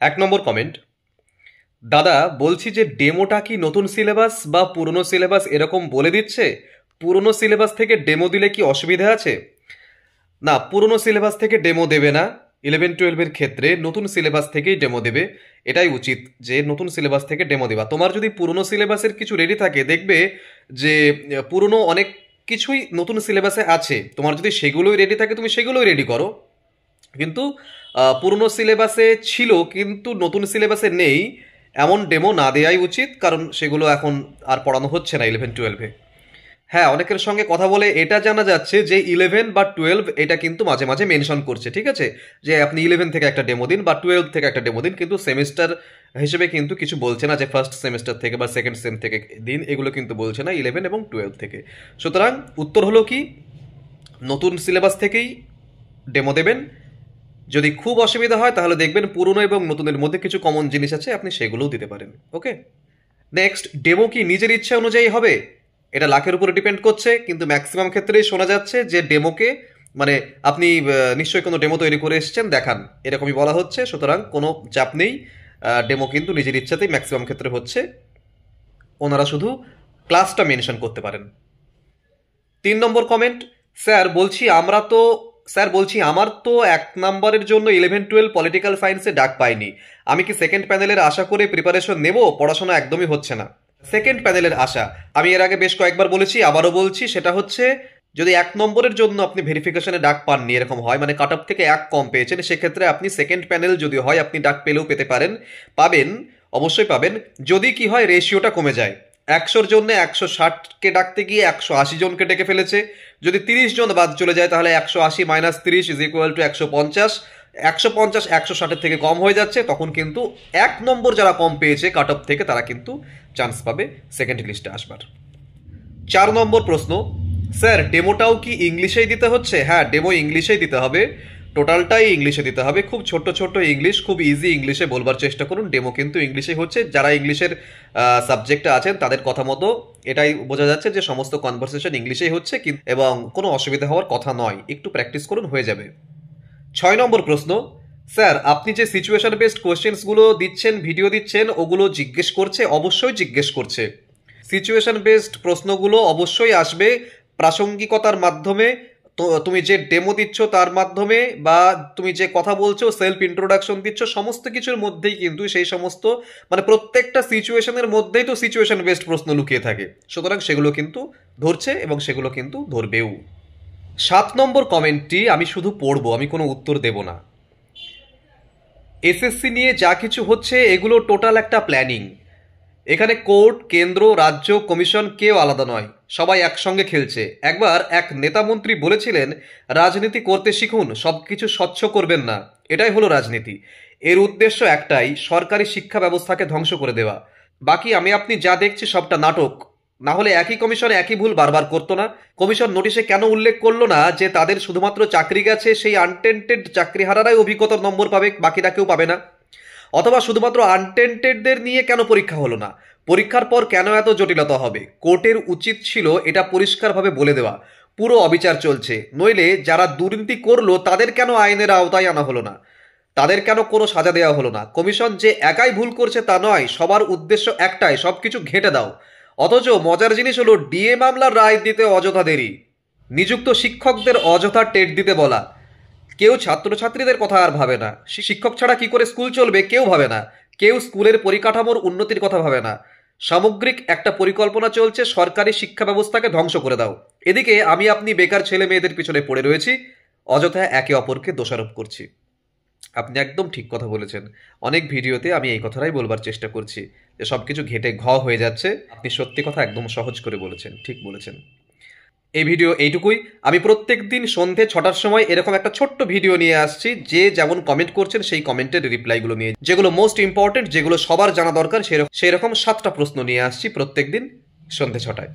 এক নম্বর কমেন্ট, দাদা বলছি যে ডেমোটা কি নতুন সিলেবাস বা পুরনো সিলেবাস এরকম বলে দিচ্ছে? পুরনো সিলেবাস থেকে ডেমো দিলে কি অসুবিধা আছে? না, পুরনো সিলেবাস থেকে ডেমো দেবে না। 11-12 ক্ষেত্রে নতুন সিলেবাস থেকেই ডেমো দেবে। এটাই উচিত যে নতুন সিলেবাস থেকে ডেমো দেবা। তোমার যদি পুরনো সিলেবাসের কিছু রেডি থাকে, দেখবে যে পুরনো অনেক কিছুই নতুন সিলেবাসে আছে। তোমার যদি সেগুলোই রেডি থাকে তুমি সেগুলোই রেডি করো। কিন্তু পুরনো সিলেবাসে ছিল কিন্তু নতুন সিলেবাসে নেই, এমন ডেমো না দেওয়াই উচিত, কারণ সেগুলো এখন আর পড়ানো হচ্ছে না 11-12-এ। হ্যাঁ, অনেকের সঙ্গে কথা বলে এটা জানা যাচ্ছে যে 11 বা 12 এটা কিন্তু মাঝে মাঝে মেনশন করছে, ঠিক আছে, যে আপনি 11 থেকে একটা ডেমো দিন বা 12 থেকে একটা ডেমো দিন, কিন্তু সেমিস্টার হিসেবে কিন্তু কিছু বলছে না যে ফার্স্ট সেমিস্টার থেকে বা সেকেন্ড সেম থেকে দিন, এগুলো কিন্তু বলছে না 11 এবং 12 থেকে। সুতরাং উত্তর হলো কি, নতুন সিলেবাস থেকেই ডেমো দেবেন। যদি খুব অসুবিধা হয় তাহলে দেখবেন পুরনো এবং নতুনের মধ্যে কিছু কমন জিনিস আছে, আপনি সেগুলোও দিতে পারেন। ওকে, নেক্সট, ডেমো কি নিজের ইচ্ছা অনুযায়ী হবে? এটা লাখের উপরে ডিপেন্ড করছে, কিন্তু ম্যাক্সিমাম ক্ষেত্রেই শোনা যাচ্ছে যে ডেমোকে মানে আপনি নিশ্চয়ই কোনো ডেমো তৈরি করে এসেছেন দেখান, এরকমই বলা হচ্ছে। সুতরাং কোনো চাপ নেই, ডেমো কিন্তু নিজের ইচ্ছাতেই ম্যাক্সিমাম ক্ষেত্রে হচ্ছে। ওনারা শুধু ক্লাসটা মেনশন করতে পারেন। 3 নম্বর কমেন্ট, স্যার বলছি আমার তো 1 নম্বরের জন্য 11-12 পলিটিক্যাল সায়েন্সে ডাক পাইনি। আমি কি সেকেন্ড প্যানেলের আশা করে প্রিপারেশন নেব? পড়াশোনা একদমই হচ্ছে না। সেকেন্ড প্যানেলের আশা আমি এর আগে বেশ কয়েকবার বলেছি, আবারও বলছি, সেটা হচ্ছে যদি 1 নম্বরের জন্য আপনি ভেরিফিকেশনে ডাক পাননি, এরকম হয় মানে কাট অফ থেকে 1 কম পেয়েছেন, সেক্ষেত্রে আপনি সেকেন্ড প্যানেল যদি হয় আপনি ডাক পেলেও পেতে পারেন, পাবেন, অবশ্যই পাবেন। যদি কি হয় রেশিওটা কমে যায়, 100-র জন্য 160কে ডাকতে গিয়ে 180 জনকে ডেকে ফেলেছে, যদি 30 জন বাদ চলে যায় তাহলে 180 - 30 = 150, 150 160-এর থেকে কম হয়ে যাচ্ছে, তখন কিন্তু 1 নম্বর যারা কম পেয়েছে কাট অফ থেকে তারা কিন্তু চান্স পাবে সেকেন্ড লিস্টে আসবার। 4 নম্বর প্রশ্ন, স্যার ডেমোটাও কি ইংলিশেই দিতে হচ্ছে? হ্যাঁ, ডেমো ইংলিশেই দিতে হবে, টোটালটাই ইংলিশে দিতে হবে। খুব ছোট ছোট ইংলিশ, খুব ইজি ইংলিশে বলবার চেষ্টা করুন। ডেমো কিন্তু ইংলিশে হচ্ছে, যারা ইংলিশের সাবজেক্টে আছেন তাদের কথা মতো এটাই বোঝা যাচ্ছে যে সমস্ত কনভারসেশন ইংলিশেই হচ্ছে, এবং কোনো অসুবিধা হওয়ার কথা নয়, একটু প্র্যাকটিস করুন, হয়ে যাবে। 6 নম্বর প্রশ্ন, স্যার আপনি যে সিচুয়েশন বেসড কোয়েশ্চেন্সগুলো দিচ্ছেন, ভিডিও দিচ্ছেন, ওগুলো জিজ্ঞেস করছে? অবশ্যই জিজ্ঞেস করছে। সিচুয়েশন বেসড প্রশ্নগুলো অবশ্যই আসবে প্রাসঙ্গিকতার মাধ্যমে। তো তুমি যে ডেমো দিচ্ছ তার মাধ্যমে, বা তুমি যে কথা বলছো, সেলফ ইন্ট্রোডাকশন দিচ্ছ, সমস্ত কিছুর মধ্যেই কিন্তু সেই সমস্ত মানে প্রত্যেকটা সিচুয়েশনের মধ্যেই তো সিচুয়েশন বেসড প্রশ্ন লুকিয়ে থাকে। সুতরাং সেগুলো কিন্তু ধরছে এবং সেগুলো কিন্তু ধরবেও। 7 নম্বর কমেন্টটি আমি শুধু পড়বো, আমি কোনো উত্তর দেব না। এসএসসি নিয়ে যা কিছু হচ্ছে এগুলো টোটাল একটা প্ল্যানিং। এখানে কোর্ট, কেন্দ্র, রাজ্য, কমিশন কেউ আলাদা নয়, সবাই একসঙ্গে খেলছে। একবার এক নেতামন্ত্রী বলেছিলেন, রাজনীতি করতে শিখুন, সবকিছু স্বচ্ছ করবেন না। এটাই হলো রাজনীতি। এর উদ্দেশ্য একটাই, সরকারি শিক্ষা ব্যবস্থাকে ধ্বংস করে দেওয়া। বাকি আমি আপনি যা দেখছি সবটা নাটক। না হলে একই কমিশন একই ভুল বারবার করতো না। কমিশন নোটিশে কেন উল্লেখ করলো না যে তাদের শুধুমাত্র চাকরি গেছে, সেই আনটেন্টেড চাকরিহারারাই অভিজ্ঞতার নম্বর পাবে, বাকিরা কেউ পাবে না? অথবা শুধুমাত্র আনটেন্টেডদের নিয়ে কেন পরীক্ষা হলো না? পরীক্ষার পর কেন এত জটিলতা হবে? কোর্টের উচিত ছিল এটা পরিষ্কারভাবে বলে দেওয়া, পুরো অবিচার চলছে। নইলে যারা দুর্নীতি করলো তাদের কেন আইনের আওতায় আনা হলো না? তাদের কেন কোনো সাজা দেওয়া হলো না? কমিশন যে একাই ভুল করছে তা নয়, সবার উদ্দেশ্য একটাই, সবকিছু ঘেঁটে দাও। অথচ মজার জিনিস হলো ডিএ মামলার রায় দিতে অযথা দেরি, নিযুক্ত শিক্ষকদের অযথা টেট দিতে বলা। কেউ ছাত্রছাত্রীদের কথা আর ভাবে না। শিক্ষক ছাড়া কি করে স্কুল চলবে কেউ ভাবে না। কেউ স্কুলের পরিকাঠামোর উন্নতির কথা ভাবে না। সামগ্রিক একটা পরিকল্পনা চলছে, সরকারি শিক্ষা ব্যবস্থাকে ধ্বংস করে দাও। এদিকে আমি আপনি বেকার ছেলে মেয়েদের পিছনে পড়ে রয়েছি, অযথা একে অপরকে দোষারোপ করছি। আপনি একদম ঠিক কথা বলেছেন। অনেক ভিডিওতে আমি এই কথাটাই বলবার চেষ্টা করছি যে সবকিছু ঘেটে হয়ে যাচ্ছে। আপনি সত্যি কথা একদম সহজ করে বলেছেন, ঠিক বলেছেন। এই ভিডিও এইটুকুই। আমি প্রত্যেক দিন সন্ধে 6টার সময় এরকম একটা ছোট্ট ভিডিও নিয়ে আসছি, যে যেমন কমেন্ট করছেন সেই কমেন্টের রিপ্লাইগুলো নিয়ে, যেগুলো মোস্ট ইম্পর্টেন্ট, যেগুলো সবার জানা দরকার, সেই রকম 7টা প্রশ্ন নিয়ে আসছি প্রত্যেক দিন সন্ধে 6টায়।